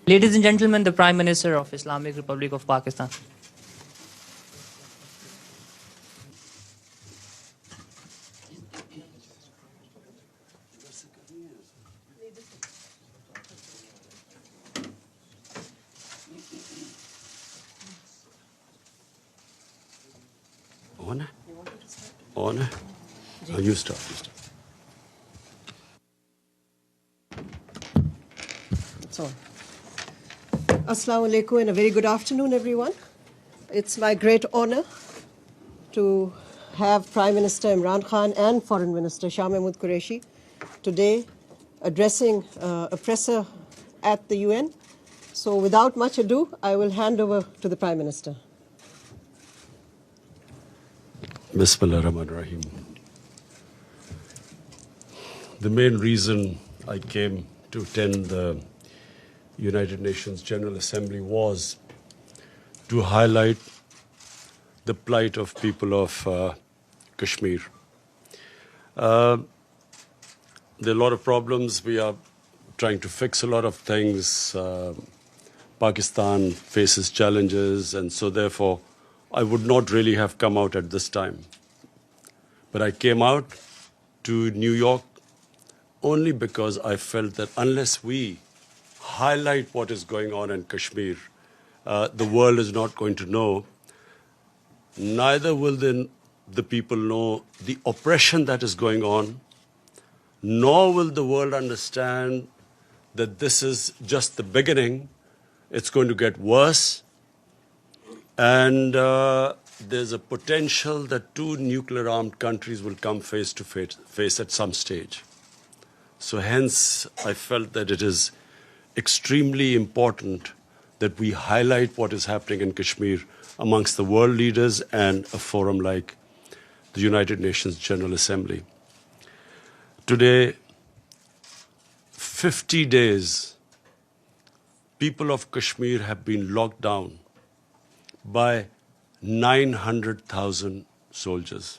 Ladies and gentlemen, the Prime Minister of Islamic Republic of Pakistan. On. You start. So, Assalamu alaikum and a very good afternoon, everyone. It's my great honor to have Prime Minister Imran Khan and Foreign Minister Shah Mahmood Qureshi today addressing a presser at the UN. So, without much ado, I will hand over to the Prime Minister. Bismillah ar-Rahman ar-Rahim. The main reason I came to attend the United Nations General Assembly was to highlight the plight of people of Kashmir. There are a lot of problems. We are trying to fix a lot of things. Pakistan faces challenges, and so therefore I would not really have come out at this time. But I came out to New York only because I felt that unless we highlight what is going on in Kashmir, the world is not going to know. Neither will the people know the oppression that is going on, nor will the world understand that this is just the beginning. It's going to get worse. And there's a potential that two nuclear-armed countries will come face to face at some stage. So hence, I felt that it is extremely important that we highlight what is happening in Kashmir amongst the world leaders and a forum like the United Nations General Assembly. Today, 50 days, people of Kashmir have been locked down by 900,000 soldiers.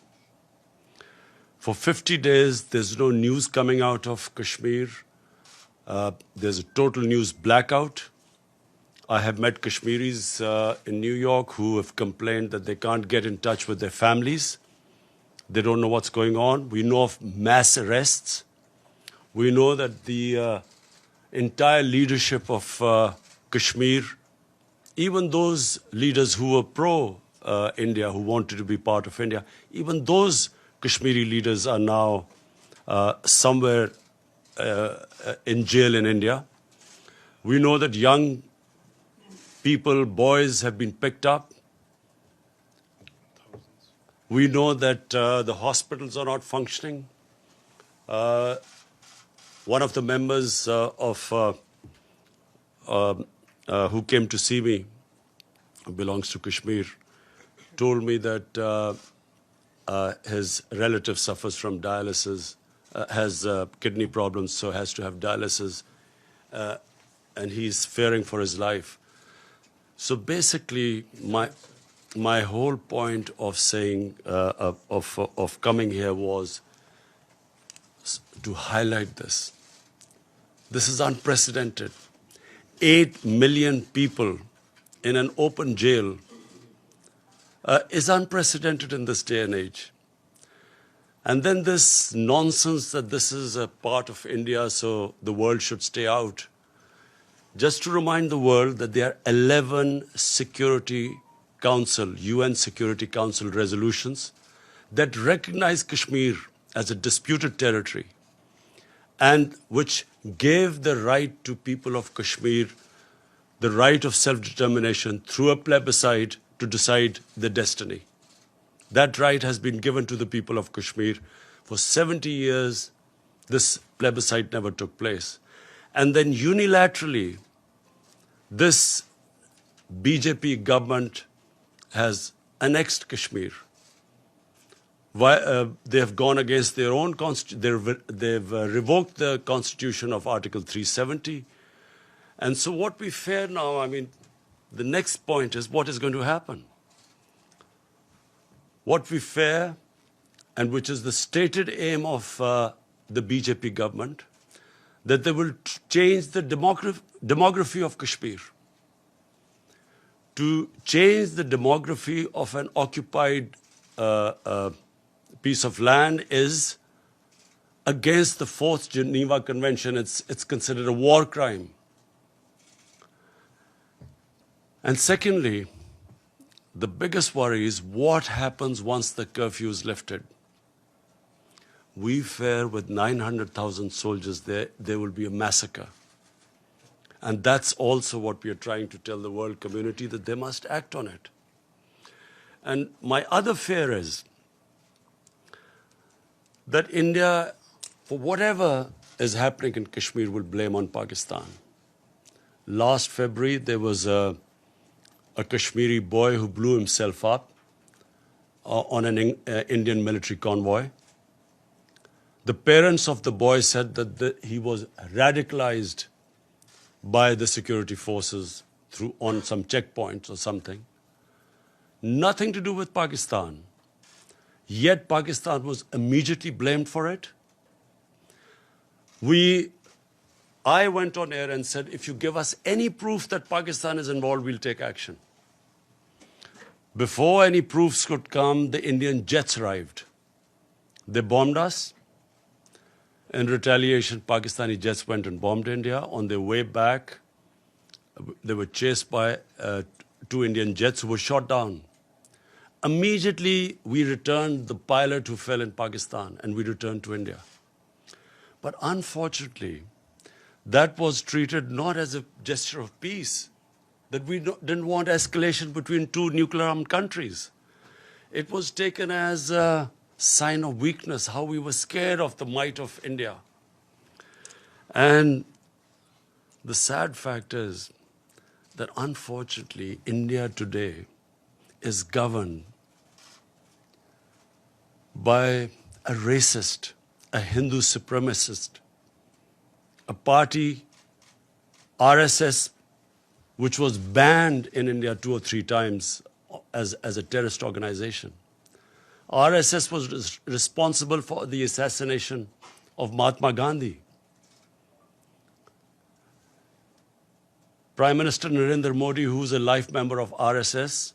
For 50 days, there's no news coming out of Kashmir. There's a total news blackout. I have met Kashmiris in New York who have complained that they can't get in touch with their families. They don't know what's going on. We know of mass arrests. We know that the entire leadership of Kashmir, even those leaders who were pro-India, who wanted to be part of India, even those Kashmiri leaders are now somewhere in jail in India. We know that young people, boys, have been picked up. We know that the hospitals are not functioning. One of the members who came to see me, who belongs to Kashmir, told me that his relative suffers from dialysis, has kidney problems, so has to have dialysis, and he's fearing for his life. So basically, my whole point of saying, of coming here was to highlight this. This is unprecedented. 8 million people in an open jail is unprecedented in this day and age. And then this nonsense that this is a part of India, so the world should stay out. Just to remind the world that there are 11 Security Council, UN Security Council resolutions that recognize Kashmir as a disputed territory and which gave the right to people of Kashmir the right of self-determination through a plebiscite to decide their destiny. That right has been given to the people of Kashmir. For 70 years, this plebiscite never took place. And then unilaterally, this BJP government has annexed Kashmir. They have gone against their own constitution. They've revoked the constitution of Article 370. And so what we fear now, the next point is what is going to happen. What we fear, and which is the stated aim of the BJP government, that they will change the demography of Kashmir. To change the demography of an occupied piece of land is against the Fourth Geneva Convention. It's considered a war crime. And secondly, the biggest worry is what happens once the curfew is lifted. We fear with 900,000 soldiers there will be a massacre. And that's also what we are trying to tell the world community, that they must act on it. And my other fear is that India, for whatever is happening in Kashmir, will blame on Pakistan. Last February, there was a Kashmiri boy who blew himself up on an Indian military convoy. The parents of the boy said that he was radicalized by the security forces on some checkpoints or something. Nothing to do with Pakistan. Yet Pakistan was immediately blamed for it. I went on air and said, if you give us any proof that Pakistan is involved, we'll take action. Before any proofs could come, the Indian jets arrived. They bombed us. In retaliation, Pakistani jets went and bombed India. On their way back, they were chased by 2 Indian jets who were shot down. Immediately, we returned the pilot who fell in Pakistan, and we returned to India. But unfortunately, that was treated not as a gesture of peace, that we didn't want escalation between 2 nuclear-armed countries. It was taken as a sign of weakness, how we were scared of the might of India. And the sad fact is that unfortunately, India today is governed by a racist, a Hindu supremacist, a party, RSS, which was banned in India 2 or 3 times as a terrorist organization. RSS was responsible for the assassination of Mahatma Gandhi. Prime Minister Narendra Modi, who is a life member of RSS,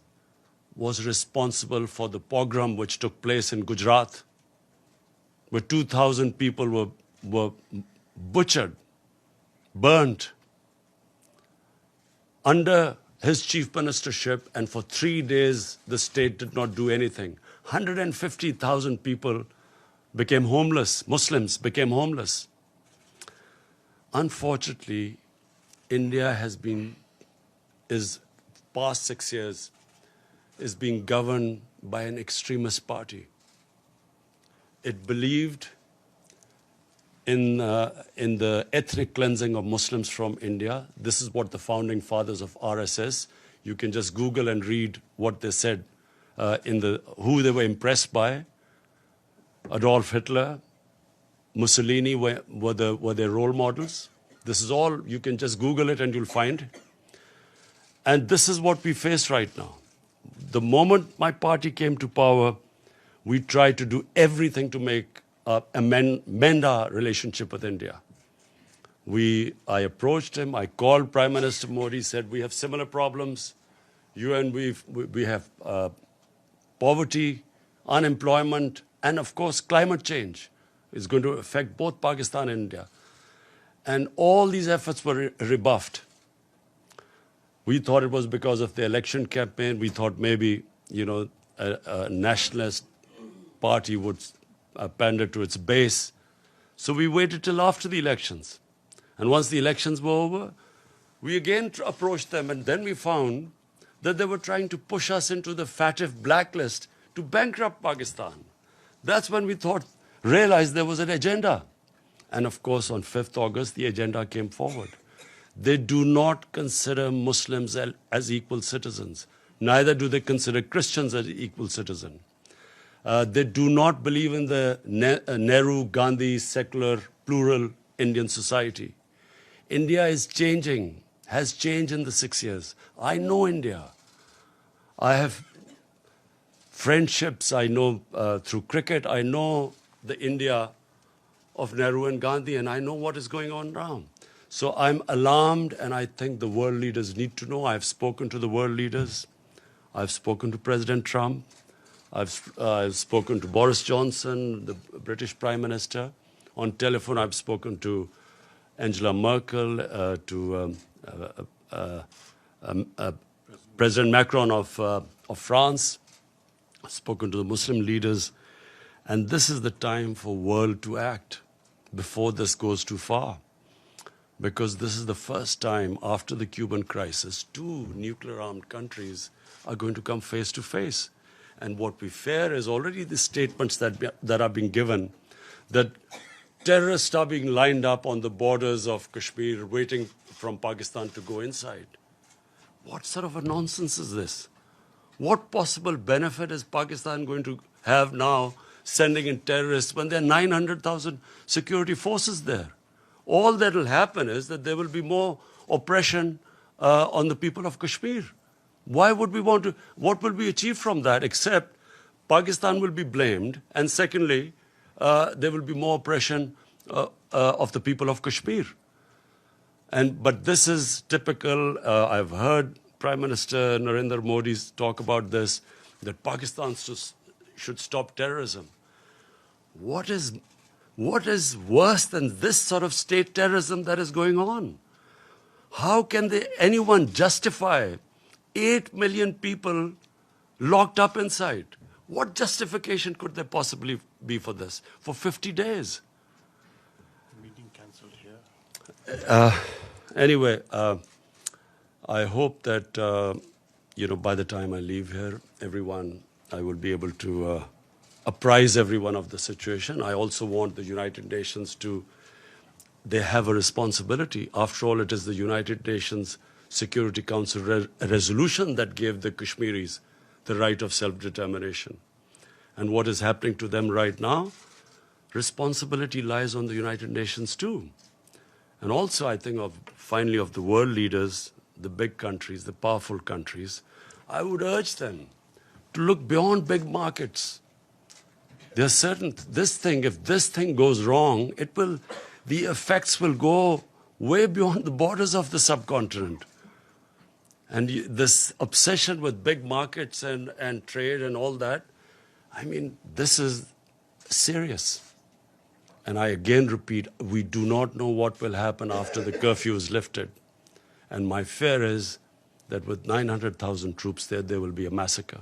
was responsible for the pogrom which took place in Gujarat, where 2,000 people were butchered, burnt, under his chief ministership, and for 3 days the state did not do anything. 150,000 people became homeless, Muslims became homeless. Unfortunately, India is past 6 years, is being governed by an extremist party. It believed in the ethnic cleansing of Muslims from India. This is what the founding fathers of RSS, you can just Google and read what they said, who they were impressed by. Adolf Hitler, Mussolini were their role models. This is all, you can just Google it and you'll find. And this is what we face right now. The moment my party came to power, we tried to do everything to mend our relationship with India. I approached him, I called Prime Minister Modi, said we have similar problems. You and we have poverty, unemployment, and of course climate change is going to affect both Pakistan and India. And all these efforts were rebuffed. We thought it was because of the election campaign. We thought maybe, a nationalist party would pander to its base. So we waited till after the elections. And once the elections were over, we again approached them, and then we found that they were trying to push us into the FATF blacklist to bankrupt Pakistan. That's when we realized there was an agenda. And of course, on 5th August, the agenda came forward. They do not consider Muslims as equal citizens. Neither do they consider Christians as equal citizens. They do not believe in the Nehru-Gandhi secular, plural Indian society. India is changing, has changed in the 6 years. I know India. I have friendships, I know through cricket, I know the India of Nehru and Gandhi, and I know what is going on now. So I'm alarmed, and I think the world leaders need to know. I've spoken to the world leaders. I've spoken to President Trump. I've spoken to Boris Johnson, the British Prime Minister. On telephone, I've spoken to Angela Merkel, to President Macron of France. I've spoken to the Muslim leaders. And this is the time for world to act before this goes too far. Because this is the first time after the Cuban crisis, two nuclear-armed countries are going to come face to face. And what we fear is already the statements that are being given, that terrorists are being lined up on the borders of Kashmir, waiting from Pakistan to go inside. What sort of a nonsense is this? What possible benefit is Pakistan going to have now sending in terrorists when there are 900,000 security forces there? All that will happen is that there will be more oppression on the people of Kashmir. Why would we want to? What will be achieved from that except Pakistan will be blamed, and secondly, there will be more oppression of the people of Kashmir. But this is typical. I've heard Prime Minister Narendra Modi talk about this, that Pakistan should stop terrorism. What is worse than this sort of state terrorism that is going on? How can anyone justify 8 million people locked up inside? What justification could there possibly be for this? For 50 days? Meeting cancelled here. Anyway, I hope that, by the time I leave here, I will be able to apprise everyone of the situation. I also want the United Nations they have a responsibility. After all, it is the United Nations Security Council resolution that gave the Kashmiris the right of self-determination. And what is happening to them right now, responsibility lies on the United Nations too. And also, I think, finally, of the world leaders, the big countries, the powerful countries, I would urge them to look beyond big markets. There are certain, if this thing goes wrong, the effects will go way beyond the borders of the subcontinent. And this obsession with big markets and trade and all that, this is serious. And I again repeat, we do not know what will happen after the curfew is lifted. And my fear is that with 900,000 troops there will be a massacre.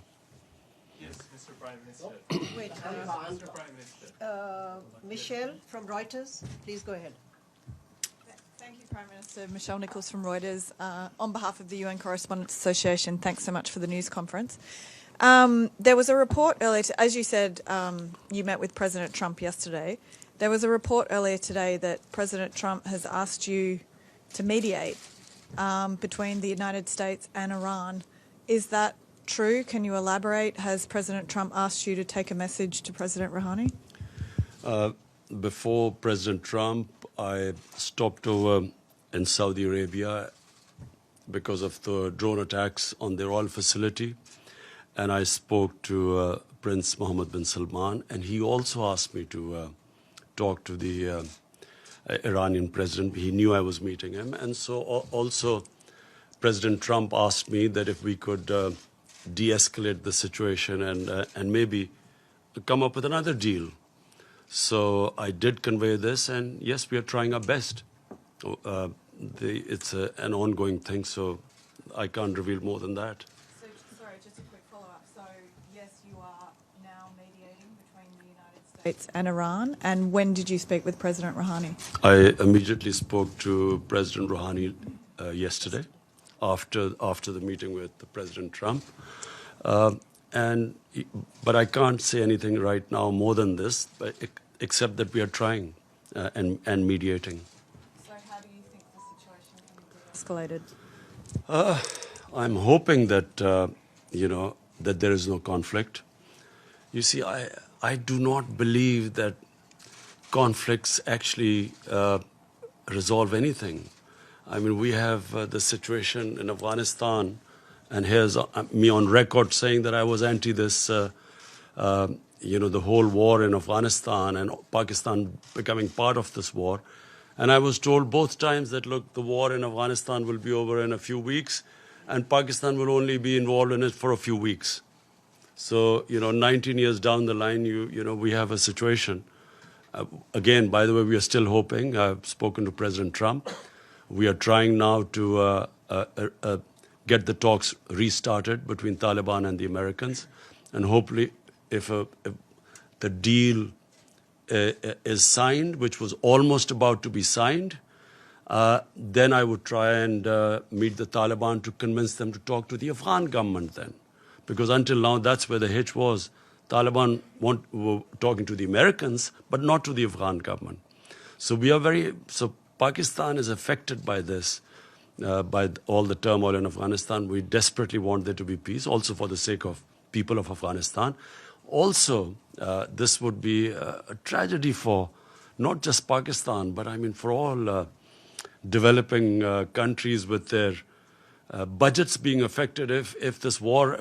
Yes, Mr. Prime Minister. Wait, Mr. Prime Minister. Michelle from Reuters, please go ahead. Thank you, Prime Minister. Michelle Nichols from Reuters. On behalf of the UN Correspondents Association, thanks so much for the news conference. There was a report earlier, as you said, you met with President Trump yesterday. There was a report earlier today that President Trump has asked you to mediate between the United States and Iran. Is that true? Can you elaborate? Has President Trump asked you to take a message to President Rouhani? Before President Trump, I stopped over in Saudi Arabia because of the drone attacks on their oil facility. And I spoke to Prince Mohammed bin Salman, and he also asked me to talk to the Iranian president. He knew I was meeting him. And so also President Trump asked me that if we could de-escalate the situation and maybe come up with another deal. So I did convey this, and yes, we are trying our best. It's an ongoing thing, so I can't reveal more than that. So, sorry, just a quick follow-up. So, yes, you are now mediating between the United States and Iran. And when did you speak with President Rouhani? I immediately spoke to President Rouhani yesterday, after the meeting with President Trump. But I can't say anything right now more than this, except that we are trying and mediating. So how do you think the situation can be escalated? I'm hoping that, that there is no conflict. You see, I do not believe that conflicts actually resolve anything. We have the situation in Afghanistan, and here's me on record saying that I was anti this, the whole war in Afghanistan and Pakistan becoming part of this war. And I was told both times that, look, the war in Afghanistan will be over in a few weeks and Pakistan will only be involved in it for a few weeks. So, 19 years down the line, we have a situation. Again, by the way, we are still hoping. I've spoken to President Trump. We are trying now to get the talks restarted between Taliban and the Americans. And hopefully, if the deal is signed, which was almost about to be signed, then I would try and meet the Taliban to convince them to talk to the Afghan government then. Because until now, that's where the hitch was. Taliban were talking to the Americans, but not to the Afghan government. So so Pakistan is affected by this, by all the turmoil in Afghanistan. We desperately want there to be peace, also for the sake of people of Afghanistan. Also, this would be a tragedy for not just Pakistan, but for all developing countries with their budgets being affected if this war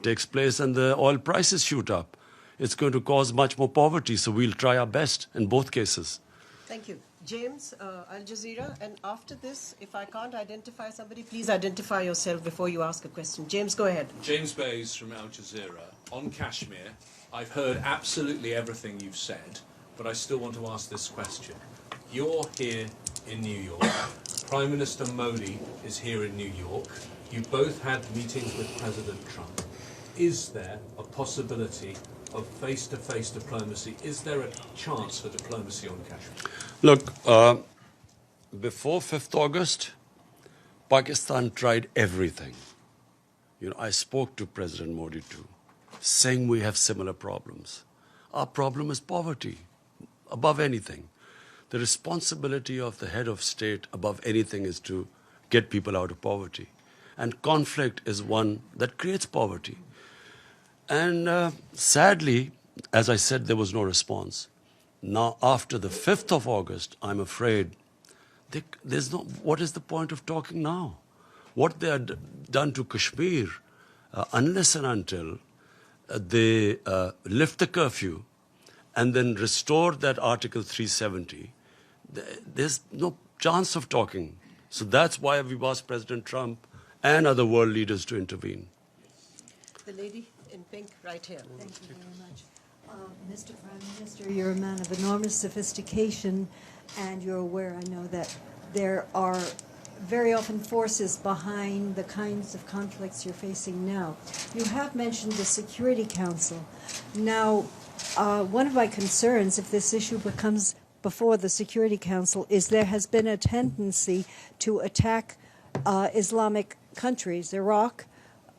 takes place and the oil prices shoot up. It's going to cause much more poverty, so we'll try our best in both cases. Thank you. James, Al Jazeera, and after this, if I can't identify somebody, please identify yourself before you ask a question. James, go ahead. James Bays from Al Jazeera. On Kashmir, I've heard absolutely everything you've said, but I still want to ask this question. You're here in New York. Prime Minister Modi is here in New York. You both had meetings with President Trump. Is there a possibility of face-to-face diplomacy? Is there a chance for diplomacy on Kashmir? Look, before 5th August, Pakistan tried everything. I spoke to President Modi too, saying we have similar problems. Our problem is poverty, above anything. The responsibility of the head of state above anything is to get people out of poverty. And conflict is one that creates poverty. And sadly, as I said, there was no response. Now, after the 5th of August, I'm afraid what is the point of talking now? What they had done to Kashmir, unless and until they lift the curfew and then restore that Article 370, there's no chance of talking. So that's why we've asked President Trump and other world leaders to intervene. The lady in pink right here. Thank you very much. Mr. Prime Minister, you're a man of enormous sophistication, and you're aware, I know, that there are very often forces behind the kinds of conflicts you're facing now. You have mentioned the Security Council. Now, one of my concerns, if this issue becomes before the Security Council, is there has been a tendency to attack Islamic countries, Iraq,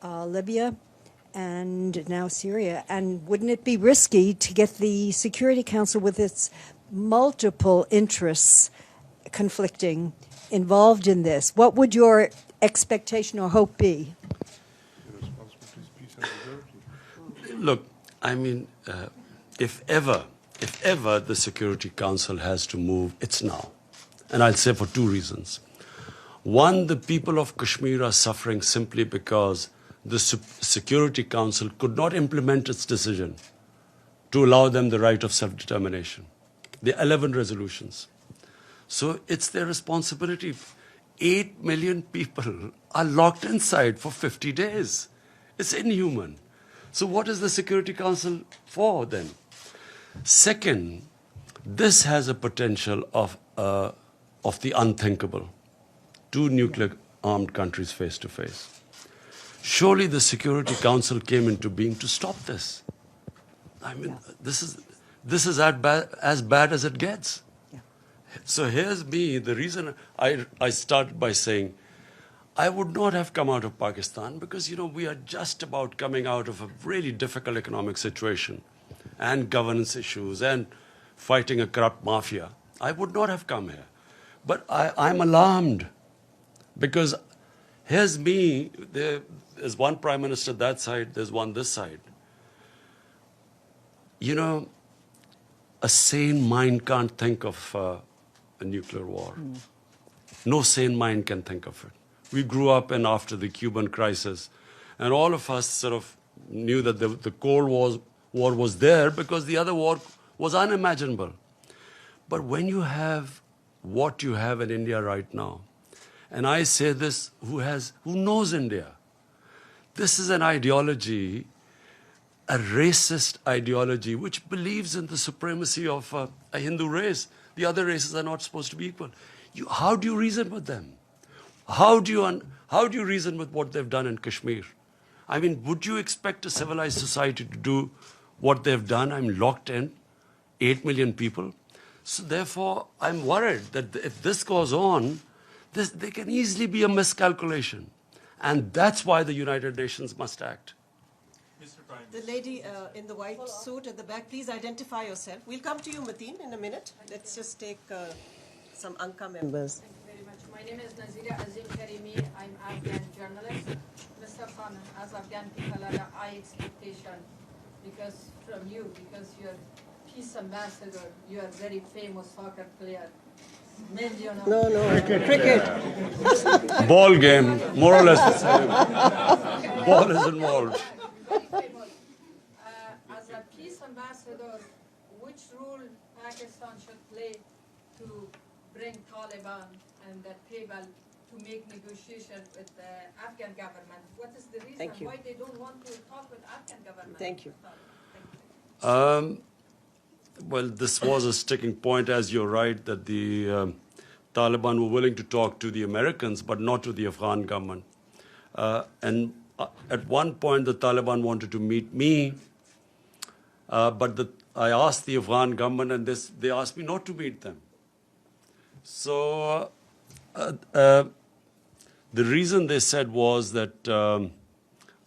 Libya, and now Syria. And wouldn't it be risky to get the Security Council, with its multiple interests conflicting, involved in this? What would your expectation or hope be? Look, if ever the Security Council has to move, it's now. And I'll say for two reasons. One, the people of Kashmir are suffering simply because the Security Council could not implement its decision to allow them the right of self-determination. The 11 resolutions. So it's their responsibility. 8 million people are locked inside for 50 days. It's inhuman. So what is the Security Council for then? Second, this has a potential of the unthinkable. Two nuclear-armed countries face to face. Surely the Security Council came into being to stop this. This is as bad as it gets. Yeah. So here's me, the reason I started by saying I would not have come out of Pakistan because, we are just about coming out of a really difficult economic situation and governance issues and fighting a corrupt mafia. I would not have come here. But I'm alarmed because here's me, there's one prime minister that side, there's one this side. A sane mind can't think of a nuclear war. No sane mind can think of it. We grew up after the Cuban crisis, and all of us sort of knew that the Cold War war was there because the other war was unimaginable. But when you have what you have in India right now, and I say this who knows India, this is an ideology, a racist ideology, which believes in the supremacy of a Hindu race. The other races are not supposed to be equal. How do you reason with them? How do you reason with what they've done in Kashmir? I mean, would you expect a civilized society to do what they've done? I'm locked in, 8 million people. So therefore, I'm worried that if this goes on, there can easily be a miscalculation. And that's why the United Nations must act. Mr. Prime The lady in the white suit at the back, please identify yourself. We'll come to you, Mateen, in a minute. Let's just take some Anka members. Thank you very much. My name is Nazira Azim Karimi. I'm Afghan journalist. Mr. Khan, as Afghan people are a high expectation from you, because you're peace ambassador, you are very famous soccer player. No. Cricket. Ball game, more or less the same. Ball is involved. As a peace ambassador, which role Pakistan should play to bring Taliban and the table to make negotiation with the Afghan government? What is the reason why they don't want to talk with Afghan government? Thank you. Well, this was a sticking point, as you're right, that the Taliban were willing to talk to the Americans, but not to the Afghan government. And at one point, the Taliban wanted to meet me, but I asked the Afghan government, and they asked me not to meet them. So the reason they said was that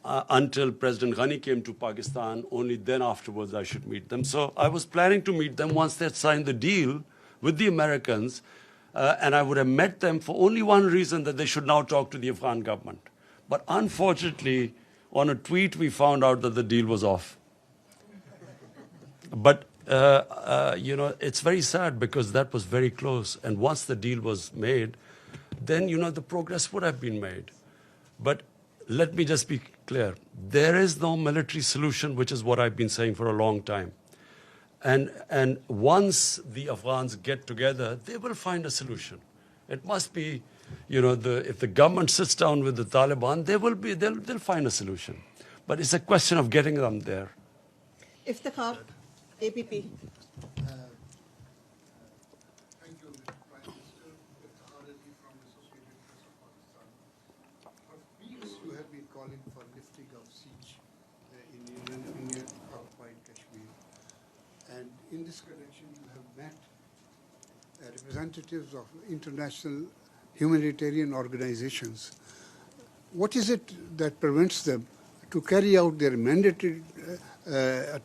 until President Ghani came to Pakistan, only then afterwards I should meet them. So I was planning to meet them once they had signed the deal with the Americans, and I would have met them for only one reason, that they should now talk to the Afghan government. But unfortunately, on a tweet, we found out that the deal was off. But, it's very sad because that was very close. And once the deal was made, then, the progress would have been made. But let me just be clear. There is no military solution, which is what I've been saying for a long time. And once the Afghans get together, they will find a solution. It must be, if the government sits down with the Taliban, they'll find a solution. But it's a question of getting them there. Iftikhar, APP. Thank you, Mr. Prime Minister. Iftikhar Ali from Associated Press of Pakistan. For weeks, you have been calling for lifting of siege in Indian occupied Kashmir. And in this connection, you have met representatives of international humanitarian organizations. What is it that prevents them to carry out their mandatory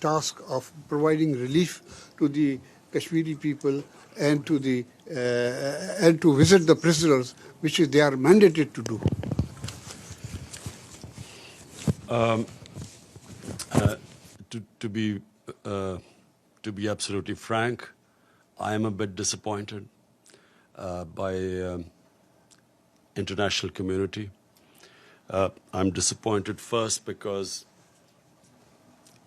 task of providing relief to the Kashmiri people and to visit the prisoners, which they are mandated to do? To be absolutely frank, I am a bit disappointed by international community. I'm disappointed first because,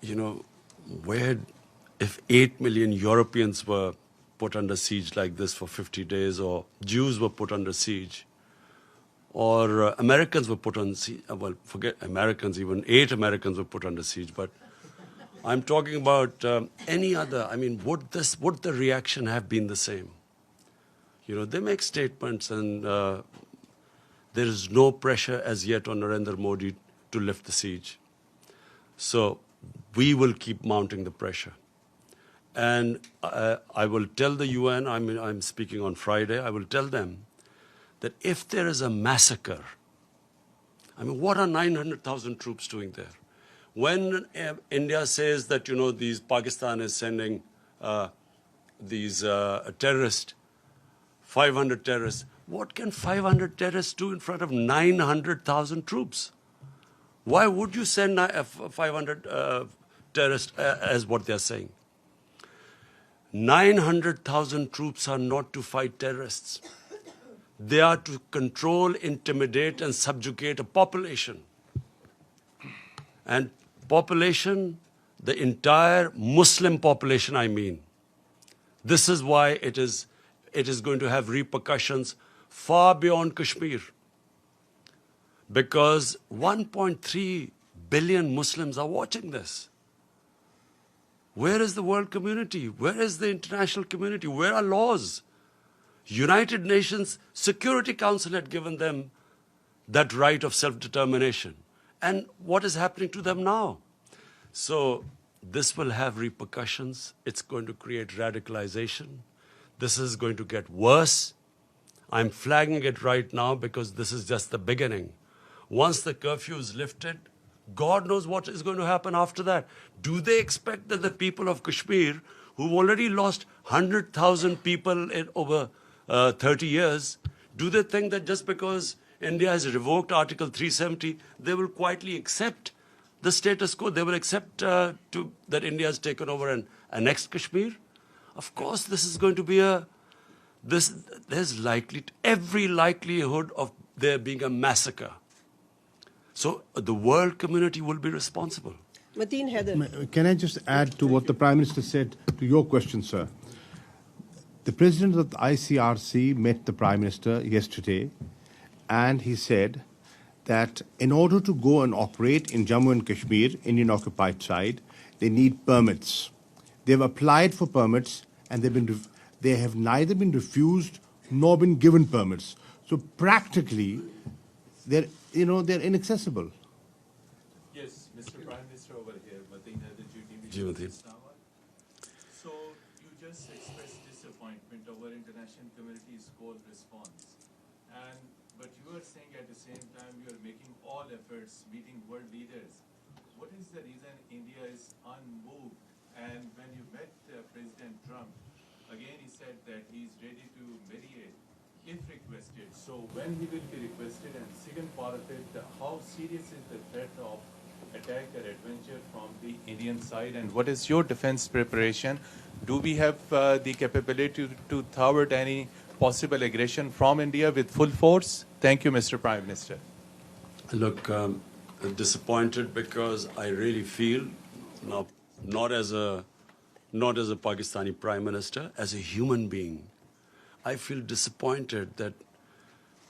if 8 million Europeans were put under siege like this for 50 days, or Jews were put under siege, or Americans were put on siege, well, forget Americans, even 8 Americans were put under siege, but I'm talking about any other. I mean, would the reaction have been the same? They make statements, and there is no pressure as yet on Narendra Modi to lift the siege. So we will keep mounting the pressure. And I will tell the UN, I'm speaking on Friday, I will tell them that if there is a massacre, what are 900,000 troops doing there? When India says that, Pakistan is sending these terrorists, 500 terrorists, what can 500 terrorists do in front of 900,000 troops? Why would you send 500 terrorists, as what they're saying? 900,000 troops are not to fight terrorists. They are to control, intimidate, and subjugate a population. And population, the entire Muslim population, I mean. This is why it is going to have repercussions far beyond Kashmir. Because 1.3 billion Muslims are watching this. Where is the world community? Where is the international community? Where are laws? United Nations Security Council had given them that right of self-determination. And what is happening to them now? So this will have repercussions. It's going to create radicalization. This is going to get worse. I'm flagging it right now because this is just the beginning. Once the curfew is lifted, God knows what is going to happen after that. Do they expect that the people of Kashmir, who've already lost 100,000 people in over 30 years, do they think that just because India has revoked Article 370, they will quietly accept the status quo? They will accept that India has taken over and annexed Kashmir? Of course, this is going to be there's every likelihood of there being a massacre. So the world community will be responsible. Mateen Haider. Can I just add to what the Prime Minister said to your question, sir? The President of the ICRC met the Prime Minister yesterday, and he said that in order to go and operate in Jammu and Kashmir, Indian occupied side, they need permits. They've applied for permits, and they have neither been refused nor been given permits. So practically, they're inaccessible. Yes, Mr. Prime Minister over here, Mateen Haider, Mateen. So you just expressed disappointment over international community's cold response. But you are saying at the same time you are making all efforts, meeting world leaders. What is the reason India is unmoved? And when you met President Trump, again he said that he is ready to mediate if requested. So when he will be requested, and the second part of it, how serious is the threat of attack or adventure from the Indian side, and what is your defense preparation? Do we have the capability to thwart any possible aggression from India with full force? Thank you, Mr. Prime Minister. Look, disappointed because I really feel, now, not as a Pakistani Prime Minister, as a human being, I feel disappointed that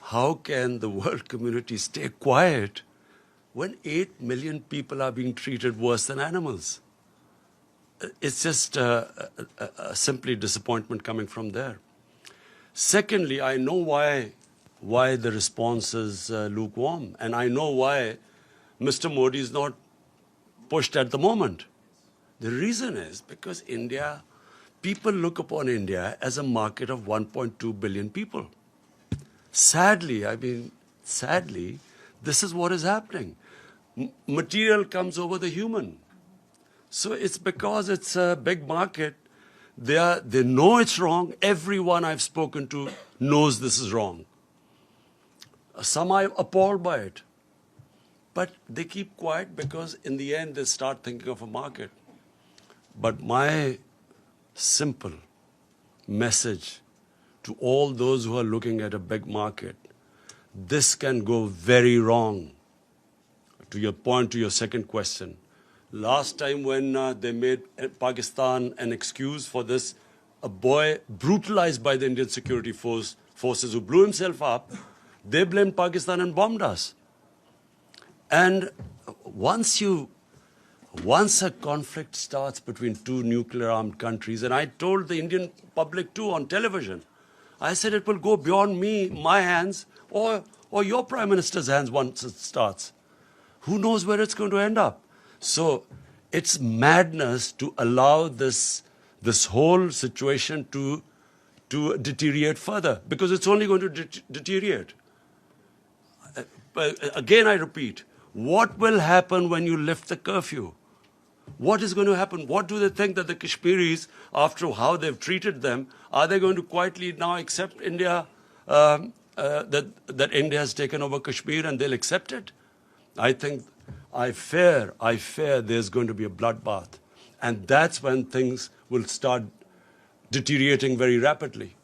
how can the world community stay quiet when 8 million people are being treated worse than animals? It's just simply disappointment coming from there. Secondly, I know why the response is lukewarm, and I know why Mr. Modi is not pushed at the moment. The reason is because people look upon India as a market of 1.2 billion people. Sadly, this is what is happening. Material comes over the human. So it's because it's a big market. They know it's wrong. Everyone I've spoken to knows this is wrong. Some are appalled by it. But they keep quiet because in the end they start thinking of a market. But my simple message to all those who are looking at a big market, this can go very wrong. To your point, to your second question, last time when they made Pakistan an excuse for this, a boy brutalized by the Indian security forces who blew himself up, they blamed Pakistan and bombed us. And once a conflict starts between two nuclear-armed countries, and I told the Indian public too on television, I said it will go beyond my hands, or your Prime Minister's hands once it starts. Who knows where it's going to end up? So it's madness to allow this whole situation to deteriorate further, because it's only going to deteriorate. Again, I repeat, what will happen when you lift the curfew? What is going to happen? What do they think that the Kashmiris, after how they've treated them, are they going to quietly now accept India, that India has taken over Kashmir and they'll accept it? I fear there's going to be a bloodbath. And that's when things will start deteriorating very rapidly.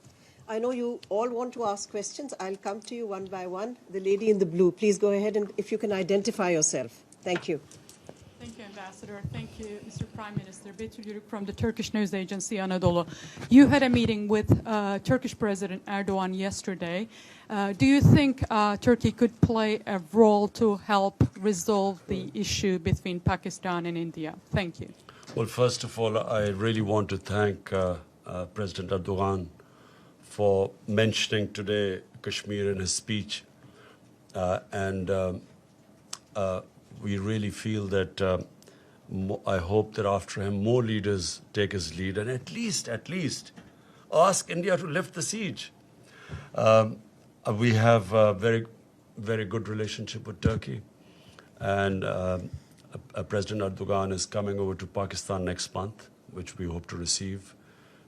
I know you all want to ask questions. I'll come to you one by one. The lady in the blue, please go ahead, and if you can identify yourself. Thank you. Thank you. Ambassador. Thank you, Mr. Prime Minister. Betül Yürük from the Turkish news agency Anadolu. You had a meeting with Turkish President Erdogan yesterday. Do you think Turkey could play a role to help resolve the issue between Pakistan and India? Thank you. Well, first of all, I really want to thank President Erdogan for mentioning today Kashmir in his speech. And we really feel that I hope that after him more leaders take his lead and at least ask India to lift the siege. We have a very, very good relationship with Turkey, and President Erdogan is coming over to Pakistan next month, which we hope to receive.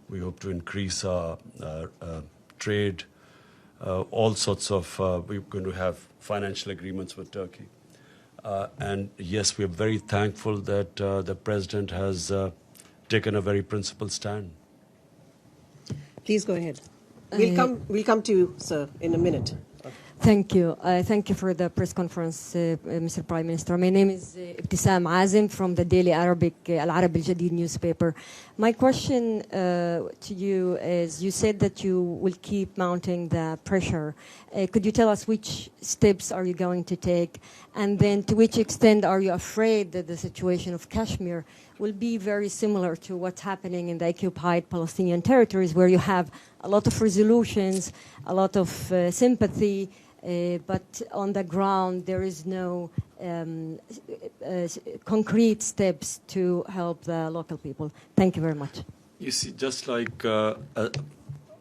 We hope to increase our trade, all sorts of, we're going to have financial agreements with Turkey. And yes, we are very thankful that the President has taken a very principled stand. Please go ahead. We'll come to you, sir, in a minute. Thank you. Thank you for the press conference, Mr. Prime Minister. My name is Ibtisam Azim from the daily Arabic Al-Arab Al-Jadid newspaper. My question to you is, you said that you will keep mounting the pressure. Could you tell us which steps are you going to take? And then to which extent are you afraid that the situation of Kashmir will be very similar to what's happening in the occupied Palestinian territories, where you have a lot of resolutions, a lot of sympathy, but on the ground there is no concrete steps to help the local people. Thank you very much. You see, just like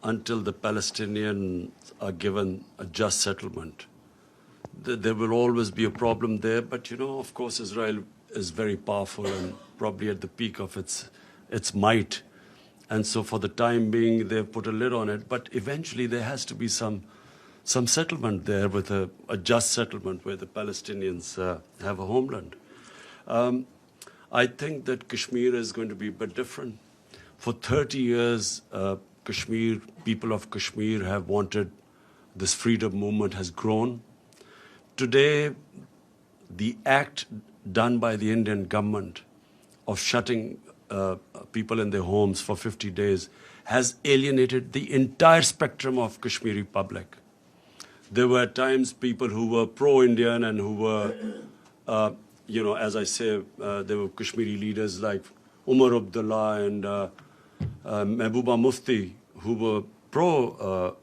until the Palestinians are given a just settlement, there will always be a problem there. But, you know, of course, Israel is very powerful and probably at the peak of its might. And so for the time being, they've put a lid on it. But eventually there has to be some settlement there, with a just settlement where the Palestinians have a homeland. I think that Kashmir is going to be a bit different. For 30 years, people of Kashmir have wanted, this freedom movement has grown. Today, the act done by the Indian government of shutting people in their homes for 50 days has alienated the entire spectrum of Kashmiri public. There were at times people who were pro-Indian and who were, as I say, there were Kashmiri leaders like Umar Abdullah and Mehbooba Mufti who were pro-India.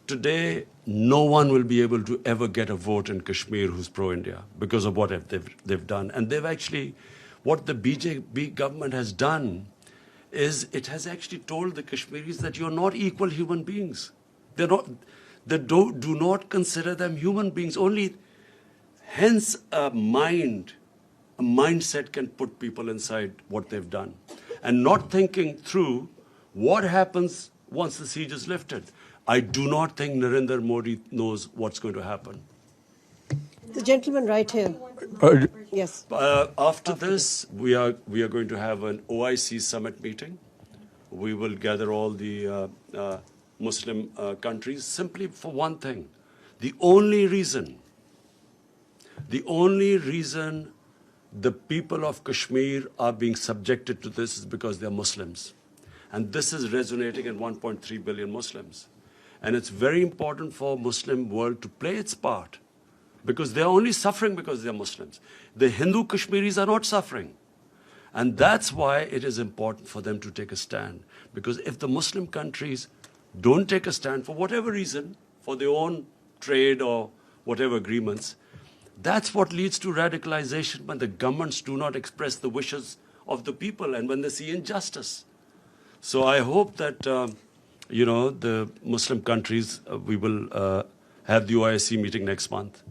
Today, no one will be able to ever get a vote in Kashmir who's pro-India because of what they've done. And they've actually, what the BJP government has done is it has actually told the Kashmiris that you're not equal human beings. They do not consider them human beings. Only, hence, a mindset can put people inside what they've done. And not thinking through what happens once the siege is lifted. I do not think Narendra Modi knows what's going to happen. The gentleman right here. Yes. After this, we are going to have an OIC summit meeting. We will gather all the Muslim countries simply for one thing. The only reason the people of Kashmir are being subjected to this is because they're Muslims. And this is resonating in 1.3 billion Muslims. And it's very important for Muslim world to play its part, because they're only suffering because they're Muslims. The Hindu Kashmiris are not suffering. And that's why it is important for them to take a stand. Because if the Muslim countries don't take a stand for whatever reason, for their own trade or whatever agreements, that's what leads to radicalization, when the governments do not express the wishes of the people and when they see injustice. So I hope that, the Muslim countries, we will have the OIC meeting next month.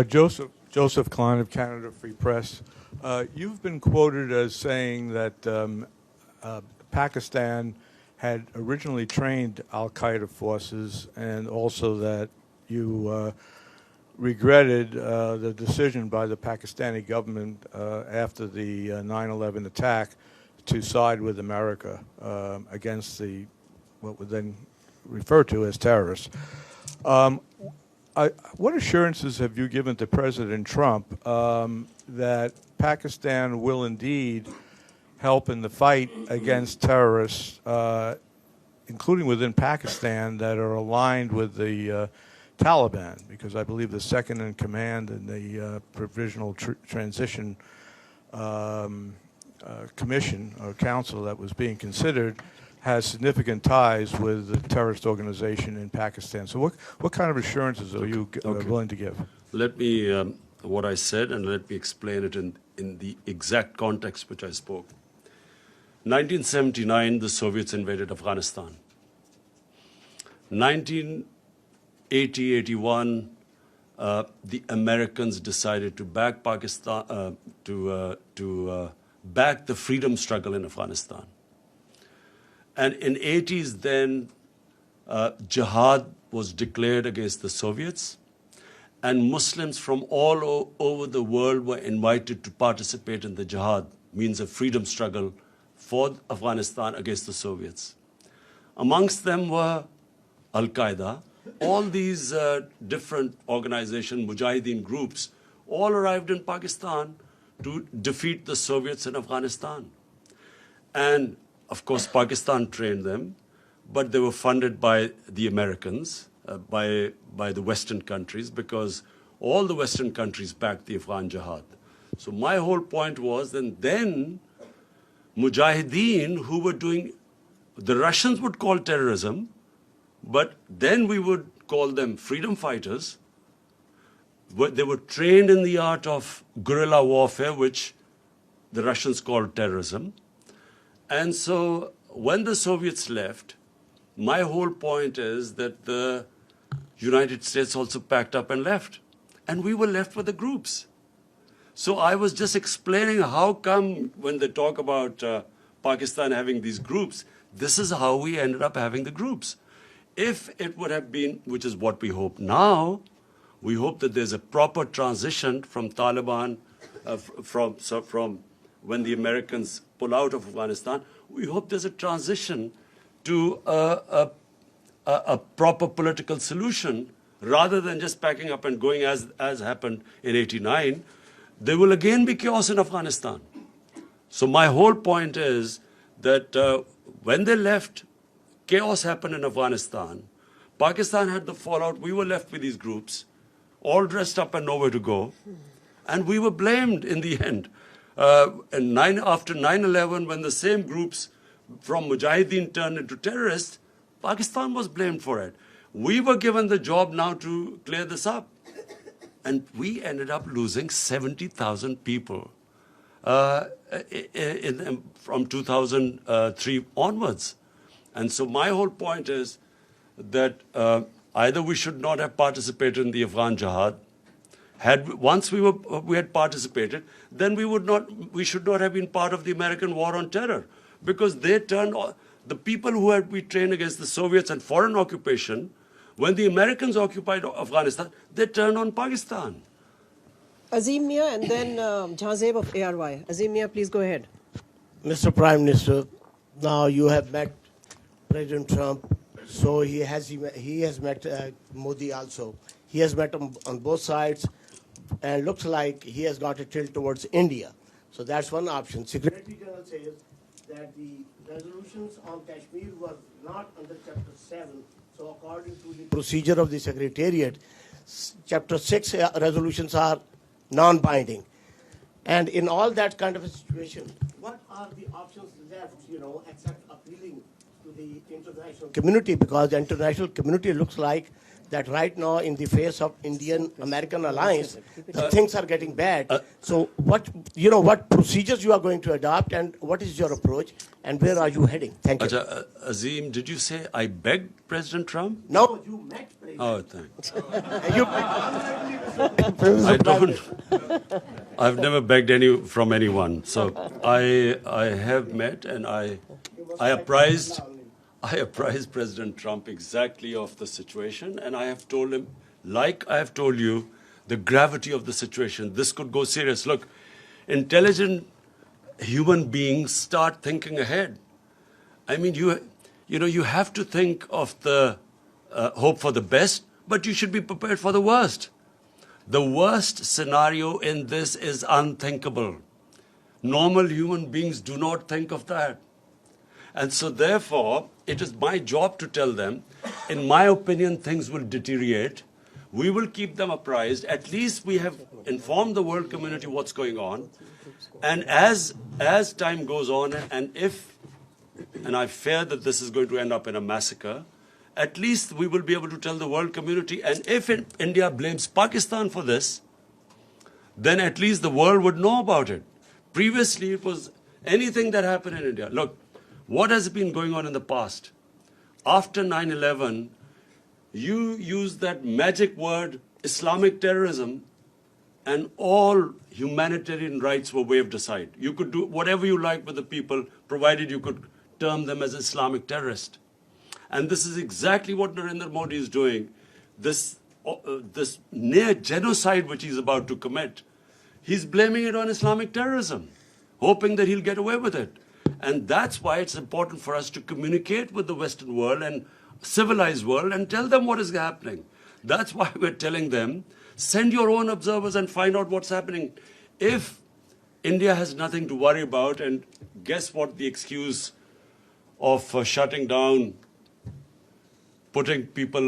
Joseph Klein of Canada Free Press. You've been quoted as saying that Pakistan had originally trained al-Qaeda forces, and also that you regretted the decision by the Pakistani government after the 9/11 attack to side with America against what would then refer to as terrorists. what assurances have you given to President Trump that Pakistan will indeed help in the fight against terrorists, including within Pakistan, that are aligned with the Taliban? Because I believe the second in command in the Provisional Transition Commission or Council that was being considered has significant ties with the terrorist organization in Pakistan. So what kind of assurances are you willing to give? Let me, what I said, and let me explain it in the exact context which I spoke. 1979, the Soviets invaded Afghanistan. 1980-81, the Americans decided to back Pakistan, to back the freedom struggle in Afghanistan. And in 80s then, jihad was declared against the Soviets, and Muslims from all over the world were invited to participate in the jihad, means a freedom struggle for Afghanistan against the Soviets. Amongst them were Al-Qaeda. All these different organizations, Mujahideen groups, all arrived in Pakistan to defeat the Soviets in Afghanistan. And of course, Pakistan trained them, but they were funded by the Americans, by the Western countries, because all the Western countries backed the Afghan jihad. So my whole point was that then Mujahideen, who were doing, the Russians would call terrorism, but then we would call them freedom fighters. They were trained in the art of guerrilla warfare, which the Russians called terrorism. And so when the Soviets left, my whole point is that the United States also packed up and left. And we were left with the groups. So I was just explaining how come when they talk about Pakistan having these groups, this is how we ended up having the groups. If it would have been, which is what we hope now, we hope that there's a proper transition from Taliban, from when the Americans pull out of Afghanistan, we hope there's a transition to a proper political solution rather than just packing up and going as happened in 89. There will again be chaos in Afghanistan. So my whole point is that when they left, chaos happened in Afghanistan. Pakistan had the fallout. We were left with these groups, all dressed up and nowhere to go. And we were blamed in the end. After 9/11, when the same groups from Mujahideen turned into terrorists, Pakistan was blamed for it. We were given the job now to clear this up. And we ended up losing 70,000 people from 2003 onwards. And so my whole point is that either we should not have participated in the Afghan jihad. Once we had participated, then we should not have been part of the American war on terror, because they turned the people who had been trained against the Soviets and foreign occupation. When the Americans occupied Afghanistan, they turned on Pakistan. Azim Mia and then Jazeb of ARY. Azim Mia, please go ahead. Mr. Prime Minister, now you have met President Trump, so he has met Modi also. He has met him on both sides, and looks like he has got a tilt towards India. So that's one option. Secretary General says that the resolutions on Kashmir were not under Chapter 7. So according to the procedure of the Secretariat, Chapter 6 resolutions are non-binding. And in all that kind of a situation, what are the options left, except appealing to the international community? Because the international community looks like that right now, in the face of Indian-American alliance, things are getting bad. So what procedures you are going to adopt, and what is your approach, and where are you heading? Thank you. Azim, did you say I begged President Trump? No, you met President. Oh, thanks. I don't. I've never begged from anyone. So I have met, and I apprised President Trump exactly of the situation, and I have told him, like I have told you, the gravity of the situation. This could go serious. Look, intelligent human beings start thinking ahead. I mean, you have to think of the hope for the best, but you should be prepared for the worst. The worst scenario in this is unthinkable. Normal human beings do not think of that. And so therefore, it is my job to tell them, in my opinion, things will deteriorate. We will keep them apprised. At least we have informed the world community what's going on. And as time goes on, and I fear that this is going to end up in a massacre, at least we will be able to tell the world community. And if India blames Pakistan for this, then at least the world would know about it. Previously, it was anything that happened in India. Look, what has been going on in the past? After 9/11, you used that magic word, Islamic terrorism, and all humanitarian rights were waved aside. You could do whatever you liked with the people, provided you could term them as Islamic terrorists. And this is exactly what Narendra Modi is doing. This near genocide which he's about to commit, he's blaming it on Islamic terrorism, hoping that he'll get away with it. And that's why it's important for us to communicate with the Western world and civilized world and tell them what is happening. That's why we're telling them, send your own observers and find out what's happening. If India has nothing to worry about, and guess what the excuse of shutting down, putting people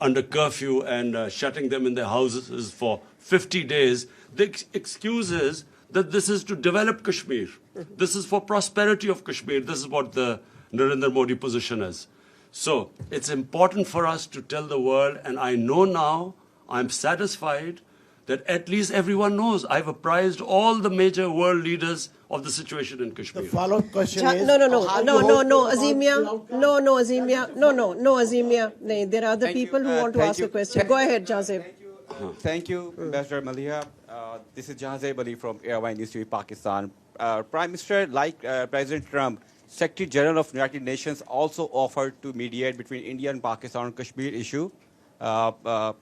under curfew and shutting them in their houses for 50 days, the excuse is that this is to develop Kashmir. This is for prosperity of Kashmir. This is what the Narendra Modi position is. So it's important for us to tell the world, and I know now, I'm satisfied that at least everyone knows. I've apprised all the major world leaders of the situation in Kashmir. The follow-up question is... No, Azimia. No, Azimia. No, there are other people who want to ask a question. Go ahead, Jazeb. Thank you, Ambassador Malia. This is Jazeb Ali from Airwine News TV, Pakistan. Prime Minister, like President Trump, Secretary General of the United Nations also offered to mediate between India and Pakistan on Kashmir issue. On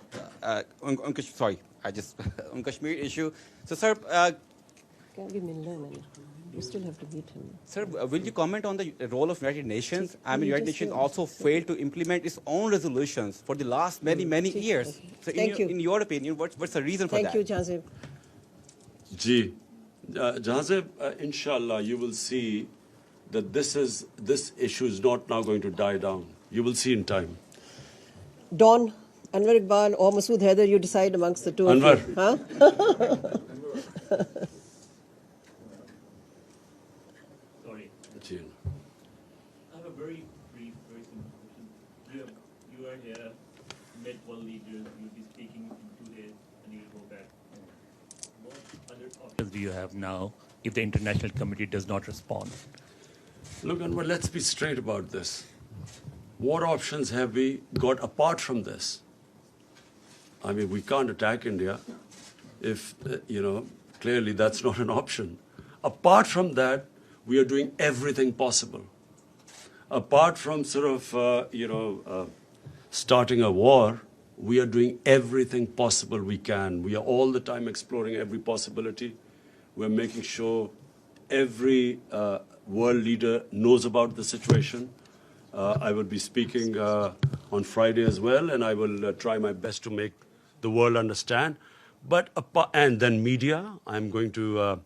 Kashmir issue. So, sir, you still have to meet him. Sir, will you comment on the role of United Nations? I mean, United Nations also failed to implement its own resolutions for the last many years. So, in your opinion, what's the reason for that? Thank you, Jazeb. Ji, Jazeb, inshallah, you will see that this issue is not now going to die down. You will see in time. Don, Anwar Iqbal or Masood Haider, you decide amongst the two Anwar. of you. Huh? Sorry. Ji. I have a very brief, very simple question. You are here, met world leaders, you'll be speaking in 2 days, and you'll go back. What other options do you have now if the international community does not respond? Look, Anwar, let's be straight about this. What options have we got apart from this? I mean, we can't attack India if, clearly that's not an option. Apart from that, we are doing everything possible. Apart from starting a war, we are doing everything possible we can. We are all the time exploring every possibility. We're making sure every world leader knows about the situation. I will be speaking on Friday as well, and I will try my best to make the world understand. And then media, I'm going to...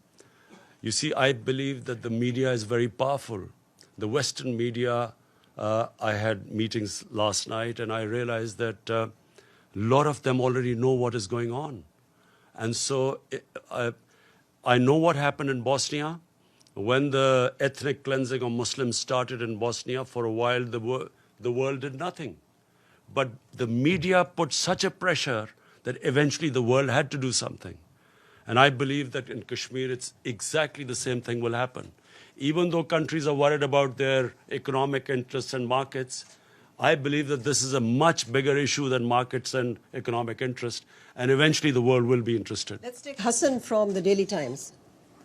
you see, I believe that the media is very powerful. The Western media, I had meetings last night, and I realized that a lot of them already know what is going on. And so I know what happened in Bosnia. When the ethnic cleansing of Muslims started in Bosnia, for a while the world did nothing. But the media put such a pressure that eventually the world had to do something. And I believe that in Kashmir, it's exactly the same thing will happen. Even though countries are worried about their economic interests and markets, I believe that this is a much bigger issue than markets and economic interest. And eventually the world will be interested. Let's take Hassan from the Daily Times.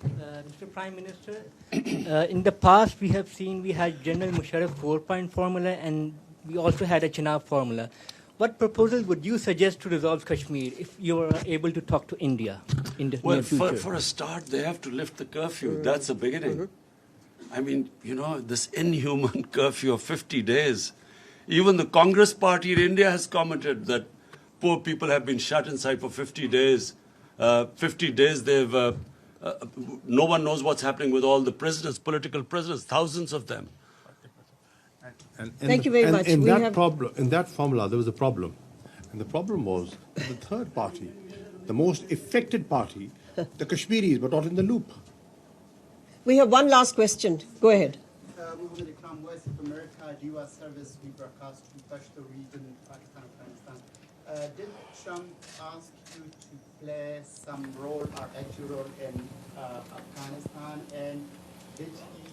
Mr. Prime Minister, in the past we have seen we had General Musharraf 4-point formula and we also had a Chenab formula. What proposal would you suggest to resolve Kashmir if you were able to talk to India in the near future? For a start, they have to lift the curfew. That's the beginning. I mean, this inhuman curfew of 50 days Even the Congress party in India has commented that poor people have been shut inside for 50 days. 50 days they've, no one knows what's happening with all the prisoners, political prisoners, thousands of them. Thank you very much. In that formula, there was a problem. And the problem was the third party, the most affected party, the Kashmiris, were not in the loop. We have one last question. Go ahead. Muhammad Ikram, Voice of America, U.S. service, we broadcast to Pashto region, Pakistan, Afghanistan. Did Trump ask you to play some role or active role in Afghanistan? And did he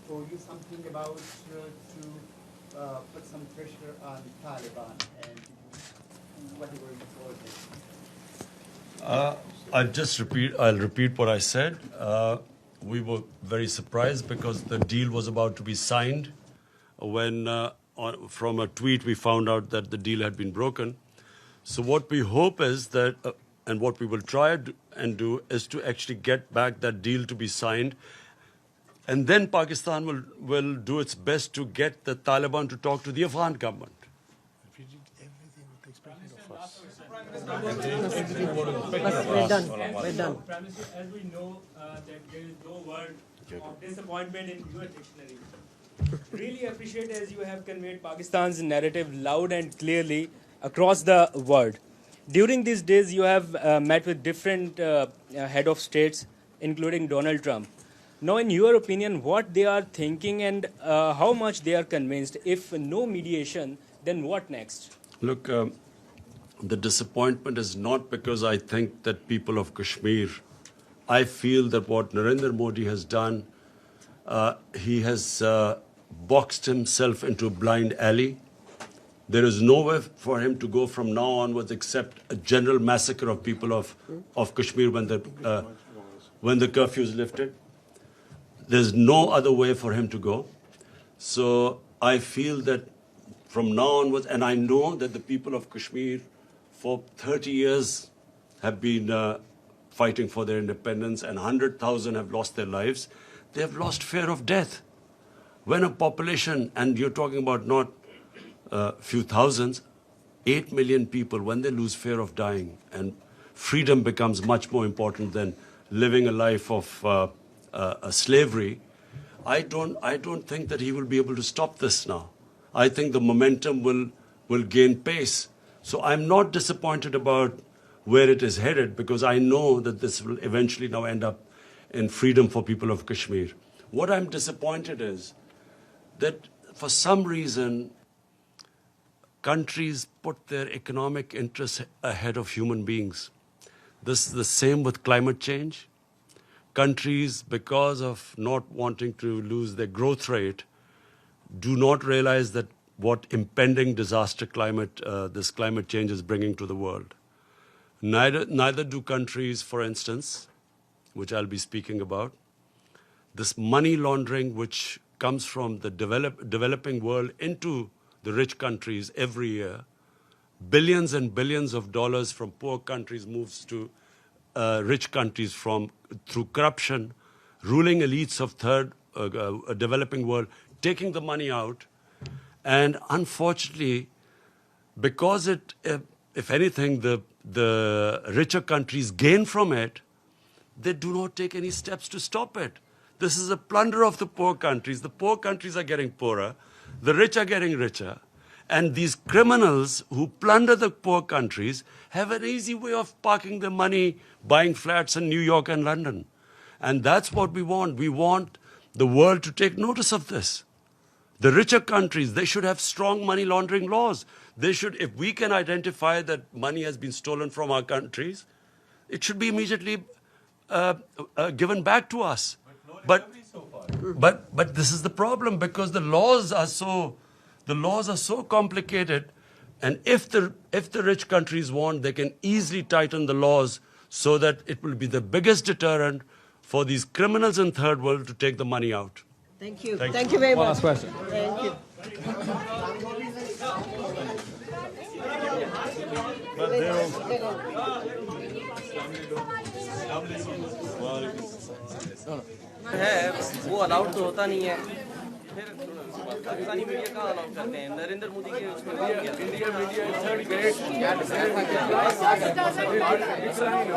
told you something about to put some pressure on Taliban? And whatever you told him. I'll repeat what I said. We were very surprised because the deal was about to be signed when from a tweet we found out that the deal had been broken. So what we hope is that, and what we will try and do, is to actually get back that deal to be signed. And then Pakistan will do its best to get the Taliban to talk to the Afghan government. We're done. As we know that there is no word of disappointment in your dictionary. Really appreciate as you have conveyed Pakistan's narrative loud and clearly across the world. During these days, you have met with different head of states, including Donald Trump. Now, in your opinion, what they are thinking and how much they are convinced? If no mediation, then what next? Look, the disappointment is not because I think that people of Kashmir, I feel that what Narendra Modi has done, he has boxed himself into a blind alley. There is nowhere for him to go from now onwards except a general massacre of people of Kashmir when the curfew is lifted. There's no other way for him to go. So I feel that from now onwards, and I know that the people of Kashmir for 30 years have been fighting for their independence, and 100,000 have lost their lives. They have lost fear of death. When a population, and you're talking about not a few thousands, 8 million people, when they lose fear of dying, and freedom becomes much more important than living a life of slavery, I don't think that he will be able to stop this now. I think the momentum will gain pace. So I'm not disappointed about where it is headed because I know that this will eventually now end up in freedom for people of Kashmir. What I'm disappointed is that for some reason countries put their economic interests ahead of human beings. This is the same with climate change. Countries, because of not wanting to lose their growth rate, do not realize that what impending disaster this climate change is bringing to the world. Neither do countries, for instance, which I'll be speaking about, this money laundering which comes from the developing world into the rich countries every year. Billions and billions of dollars from poor countries moves to rich countries through corruption, ruling elites of developing world, taking the money out. And unfortunately, because if anything, the richer countries gain from it, they do not take any steps to stop it. This is a plunder of the poor countries. The poor countries are getting poorer. The rich are getting richer. And these criminals who plunder the poor countries have an easy way of parking their money, buying flats in New York and London. And that's what we want. We want the world to take notice of this. The richer countries, they should have strong money laundering laws. They should, if we can identify that money has been stolen from our countries, it should be immediately given back to us. But this is the problem because the laws are so complicated, and if the rich countries want, they can easily tighten the laws so that it will be the biggest deterrent for these criminals in third world to take the money out. Thank you. Thank you very much. One last question. Thank you. है वो allowed तो होता नहीं है Pakistani media कहाँ allow करते हैं? नरेंद्र मोदी के उसमें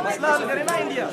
मसला हल करे ना इंडिया.